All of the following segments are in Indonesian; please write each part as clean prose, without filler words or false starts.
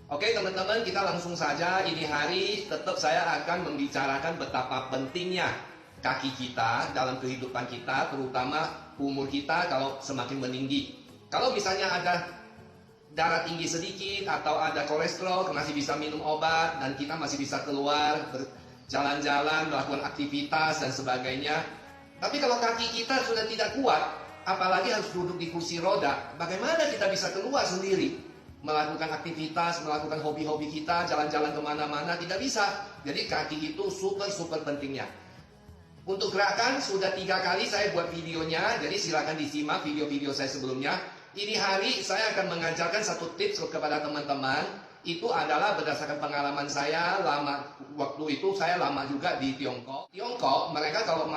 Oke teman-teman, kita langsung saja. Ini hari tetap saya akan membicarakan betapa pentingnya kaki kita dalam kehidupan kita, terutama umur kita kalau semakin meninggi. Kalau misalnya ada darah tinggi sedikit atau ada kolesterol, masih bisa minum obat dan kita masih bisa keluar berjalan-jalan, melakukan aktivitas dan sebagainya. Tapi kalau kaki kita sudah tidak kuat, apalagi harus duduk di kursi roda, bagaimana kita bisa keluar sendiri melakukan aktivitas, melakukan hobi-hobi kita, jalan-jalan kemana-mana? Tidak bisa. Jadi kaki itu super pentingnya. Untuk gerakan sudah 3 kali saya buat videonya, jadi silakan disimak video-video saya sebelumnya. Ini hari saya akan mengajarkan satu tips kepada teman-teman. Itu adalah berdasarkan pengalaman saya waktu itu saya lama juga di Tiongkok. Tiongkok mereka kalau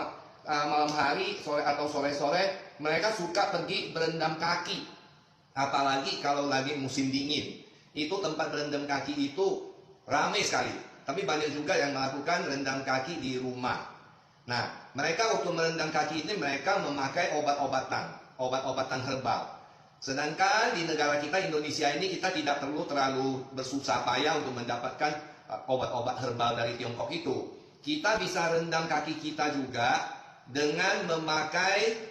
malam hari atau sore-sore mereka suka pergi berendam kaki. Apalagi kalau lagi musim dingin. Itu tempat berendam kaki itu ramai sekali. Tapi banyak juga yang melakukan rendam kaki di rumah. Nah, mereka waktu merendam kaki ini mereka memakai obat-obatan herbal. Sedangkan di negara kita Indonesia ini kita tidak perlu terlalu bersusah payah untuk mendapatkan obat-obat herbal dari Tiongkok itu. Kita bisa rendam kaki kita juga dengan memakai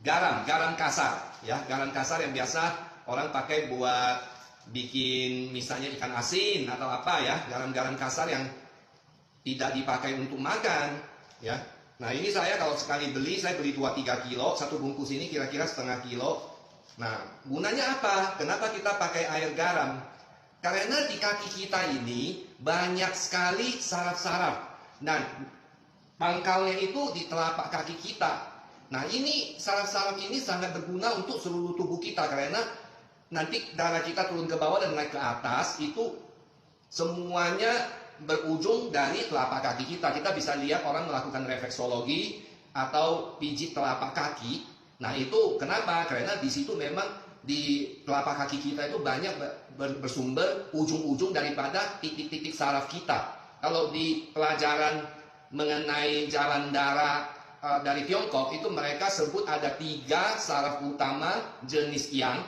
garam kasar, ya, garam kasar yang biasa orang pakai buat bikin misalnya ikan asin atau apa ya, garam-garam kasar yang tidak dipakai untuk makan, ya. Nah, ini saya kalau sekali beli, saya beli 2-3 kilo, satu bungkus ini kira-kira setengah kilo. Nah, gunanya apa? Kenapa kita pakai air garam? Karena di kaki kita ini banyak sekali saraf-saraf. Dan pangkalnya itu di telapak kaki kita. Nah, ini saraf-saraf ini sangat berguna untuk seluruh tubuh kita. Karena nanti darah kita turun ke bawah dan naik ke atas, itu semuanya berujung dari telapak kaki kita. Kita bisa lihat orang melakukan refleksologi atau pijit telapak kaki. Nah, itu kenapa? Karena di situ memang di telapak kaki kita itu banyak bersumber ujung-ujung daripada titik-titik saraf kita. Kalau di pelajaran mengenai jalan darah dari Tiongkok itu mereka sebut ada 3 saraf utama jenis yang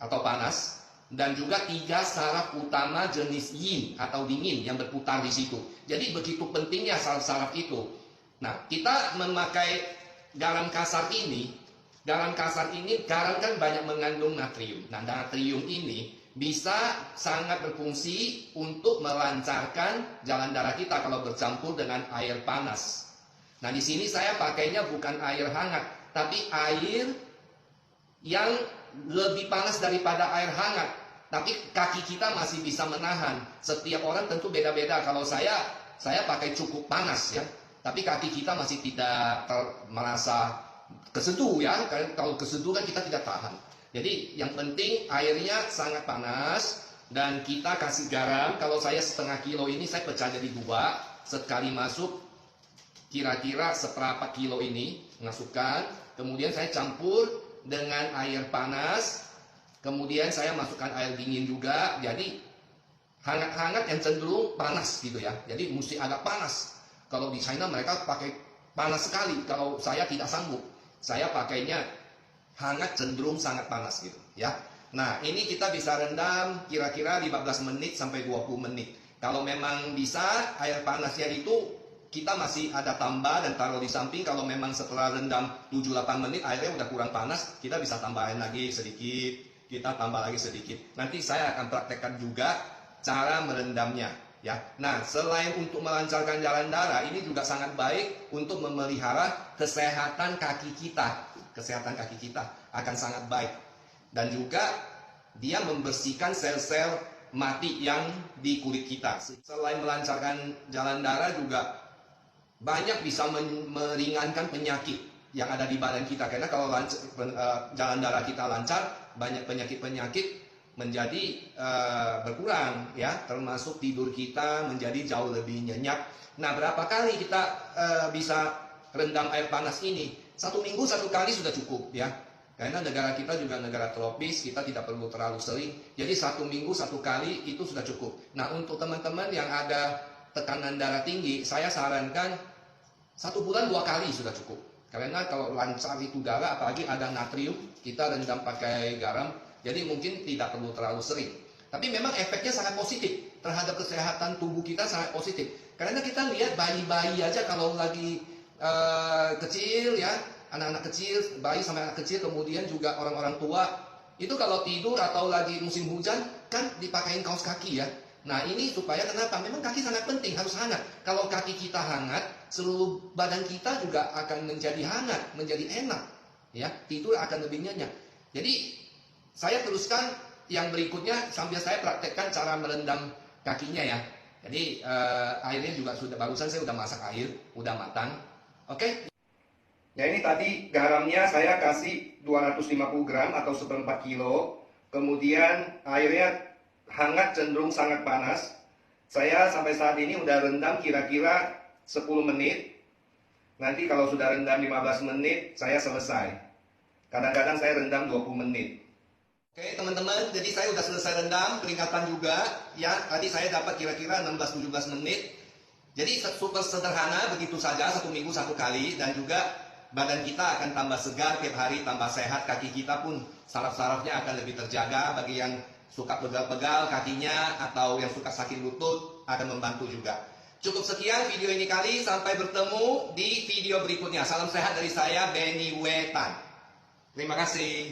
atau panas dan juga 3 saraf utama jenis yin atau dingin yang berputar di situ. Jadi begitu pentingnya saraf-saraf itu. Nah, kita memakai garam kasar ini. Garam kan banyak mengandung natrium. Nah, natrium ini bisa sangat berfungsi untuk melancarkan jalan darah kita kalau bercampur dengan air panas. Nah, di sini saya pakainya bukan air hangat, tapi air yang lebih panas daripada air hangat. Tapi kaki kita masih bisa menahan. Setiap orang tentu beda-beda. Kalau saya pakai cukup panas ya. Tapi kaki kita masih tidak merasa keseduh ya. Kalau keseduh kan kita tidak tahan. Jadi yang penting airnya sangat panas dan kita kasih garam. Kalau saya setengah kilo ini saya pecah jadi 2. Sekali masuk kira-kira seperempat kilo ini masukkan. Kemudian saya campur dengan air panas. Kemudian saya masukkan air dingin juga. Jadi hangat-hangat yang cenderung panas gitu ya. Jadi mesti agak panas. Kalau di China mereka pakai panas sekali. Kalau saya tidak sanggup. Saya pakainya hangat cenderung sangat panas gitu ya. Nah, ini kita bisa rendam kira-kira 15 menit sampai 20 menit. Kalau memang bisa air panasnya itu kita masih ada tambah dan taruh di samping. Kalau memang setelah rendam 7-8 menit airnya udah kurang panas, kita bisa tambahin lagi sedikit. Kita tambah lagi sedikit. Nanti saya akan praktekkan juga cara merendamnya ya. Nah, selain untuk melancarkan jalan darah, ini juga sangat baik untuk memelihara kesehatan kaki kita. Kesehatan kaki kita akan sangat baik. Dan juga dia membersihkan sel-sel mati yang di kulit kita. Selain melancarkan jalan darah juga banyak bisa meringankan penyakit yang ada di badan kita. Karena kalau jalan darah kita lancar, banyak penyakit-penyakit menjadi berkurang ya, termasuk tidur kita menjadi jauh lebih nyenyak. Nah, berapa kali kita bisa rendam air panas ini? 1 minggu 1 kali sudah cukup ya. Karena negara kita juga negara tropis, kita tidak perlu terlalu sering. Jadi 1 minggu 1 kali itu sudah cukup. Nah, untuk teman-teman yang ada tekanan darah tinggi, saya sarankan 1 bulan 2 kali sudah cukup. Karena kalau lancar itu darah, apalagi ada natrium, kita rendam pakai garam. Jadi mungkin tidak perlu terlalu sering. Tapi memang efeknya sangat positif terhadap kesehatan tubuh kita, sangat positif. Karena kita lihat bayi-bayi aja kalau lagi kecil ya, anak-anak kecil, bayi sampai anak kecil, kemudian juga orang-orang tua, itu kalau tidur atau lagi musim hujan kan dipakein kaos kaki ya. Nah ini supaya kenapa? Memang kaki sangat penting, harus hangat. Kalau kaki kita hangat, seluruh badan kita juga akan menjadi hangat, menjadi enak. Ya, tidur akan lebih nyenyak. Jadi saya teruskan yang berikutnya sambil saya praktekkan cara merendam kakinya ya. Jadi airnya juga sudah, barusan saya udah masak air, udah matang. Oke. Ya ini tadi garamnya saya kasih 250 gram atau 1/4 kilo. Kemudian airnya hangat cenderung sangat panas. Saya sampai saat ini udah rendam kira-kira 10 menit. Nanti kalau sudah rendam 15 menit saya selesai. Kadang-kadang saya rendam 20 menit. Oke teman-teman, jadi saya udah selesai rendam, keringatan juga. Ya, tadi saya dapat kira-kira 16-17 menit. Jadi super sederhana, begitu saja, 1 minggu 1 kali. Dan juga badan kita akan tambah segar tiap hari, tambah sehat. Kaki kita pun saraf-sarafnya akan lebih terjaga. Bagi yang suka pegal-pegal kakinya atau yang suka sakit lutut akan membantu juga. Cukup sekian video ini kali, sampai bertemu di video berikutnya. Salam sehat dari saya, Benny Wetan. Terima kasih.